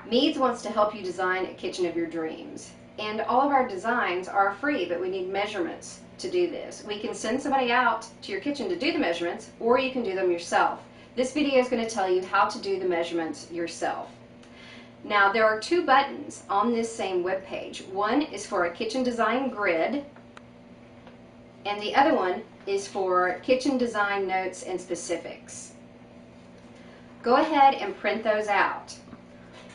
Meads wants to help you design a kitchen of your dreams. And all of our designs are free, but we need measurements to do this. We can send somebody out to your kitchen to do the measurements, or you can do them yourself. This video is going to tell you how to do the measurements yourself. Now, there are two buttons on this same web page. One is for a kitchen design grid, and the other one is for kitchen design notes and specifics. Go ahead and print those out.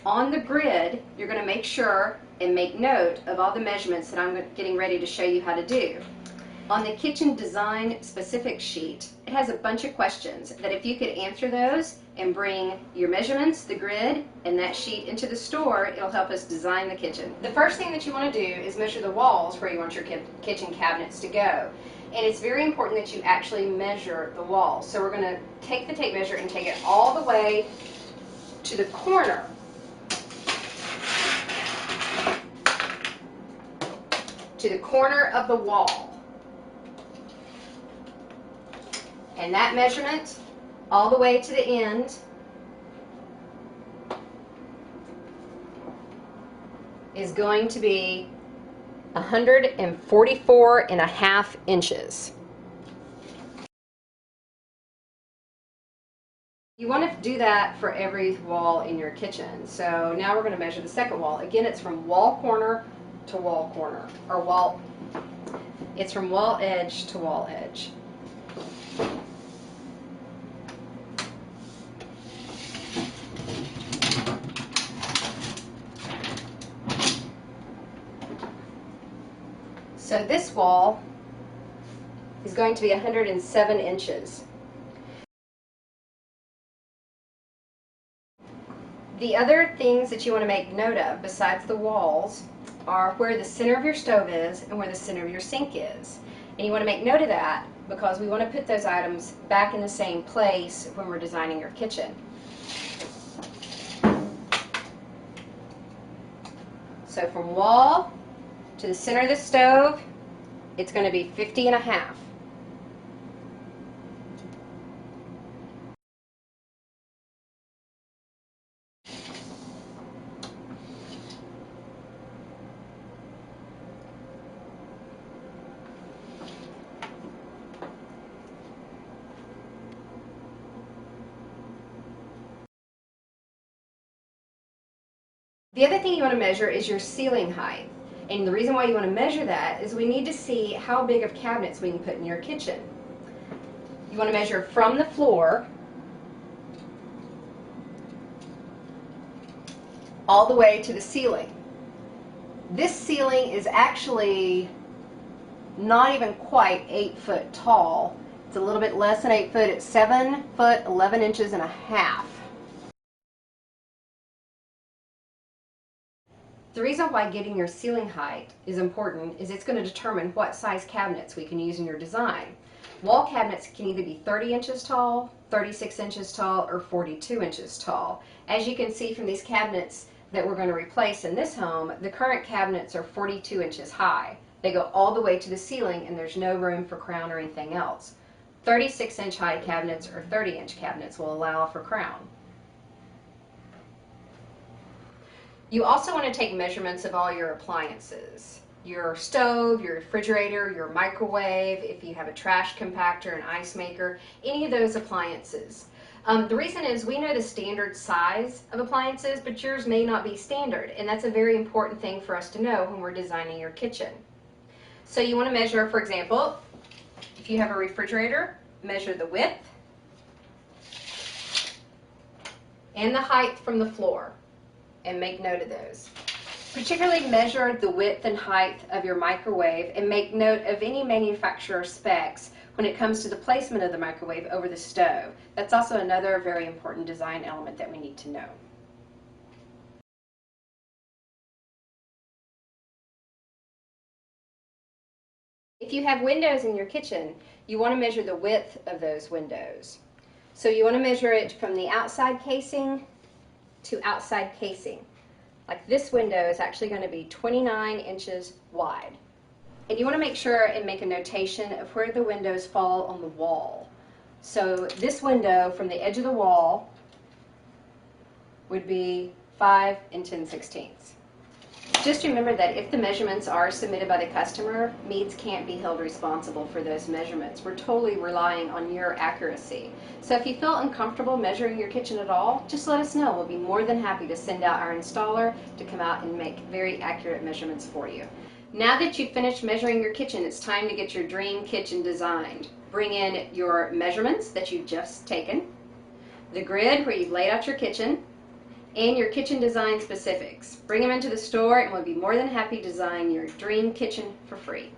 On the grid, you're going to make sure and make note of all the measurements that I'm getting ready to show you how to do. On the kitchen design specific sheet, it has a bunch of questions that if you could answer those and bring your measurements, the grid, and that sheet into the store, it'll help us design the kitchen. The first thing that you want to do is measure the walls where you want your kitchen cabinets to go. And it's very important that you actually measure the walls. So we're going to take the tape measure and take it all the way to the corner. To the corner of the wall. And that measurement all the way to the end is going to be 144.5 inches. You want to do that for every wall in your kitchen. So now we're going to measure the second wall. Again, it's from wall corner to wall corner, or wall, it's from wall edge to wall edge. So this wall is going to be 107 inches. The other things that you want to make note of besides the walls are where the center of your stove is and where the center of your sink is. And you want to make note of that because we want to put those items back in the same place when we're designing your kitchen. So from wall to the center of the stove, it's going to be 50.5. The other thing you want to measure is your ceiling height. And the reason why you want to measure that is we need to see how big of cabinets we can put in your kitchen. You want to measure from the floor all the way to the ceiling. This ceiling is actually not even quite 8 foot tall. It's a little bit less than 8 foot. It's 7 foot 11 inches and a half. The reason why getting your ceiling height is important is it's going to determine what size cabinets we can use in your design. Wall cabinets can either be 30 inches tall, 36 inches tall, or 42 inches tall. As you can see from these cabinets that we're going to replace in this home, the current cabinets are 42 inches high. They go all the way to the ceiling and there's no room for crown or anything else. 36 inch high cabinets or 30 inch cabinets will allow for crown. You also want to take measurements of all your appliances. Your stove, your refrigerator, your microwave, if you have a trash compactor, an ice maker, any of those appliances. The reason is we know the standard size of appliances, but yours may not be standard, and that's a very important thing for us to know when we're designing your kitchen. So you want to measure, for example, if you have a refrigerator, measure the width and the height from the floor. And make note of those. Particularly measure the width and height of your microwave and make note of any manufacturer specs when it comes to the placement of the microwave over the stove. That's also another very important design element that we need to know. If you have windows in your kitchen, you want to measure the width of those windows. So you want to measure it from the outside casing to outside casing. Like this window is actually going to be 29 inches wide. And you want to make sure and make a notation of where the windows fall on the wall. So this window from the edge of the wall would be 5 10/16. Just remember that if the measurements are submitted by the customer, Meads can't be held responsible for those measurements. We're totally relying on your accuracy. So if you feel uncomfortable measuring your kitchen at all, just let us know. We'll be more than happy to send out our installer to come out and make very accurate measurements for you. Now that you've finished measuring your kitchen, it's time to get your dream kitchen designed. Bring in your measurements that you've just taken, the grid where you've laid out your kitchen, and your kitchen design specifics. Bring them into the store and we'll be more than happy to design your dream kitchen for free.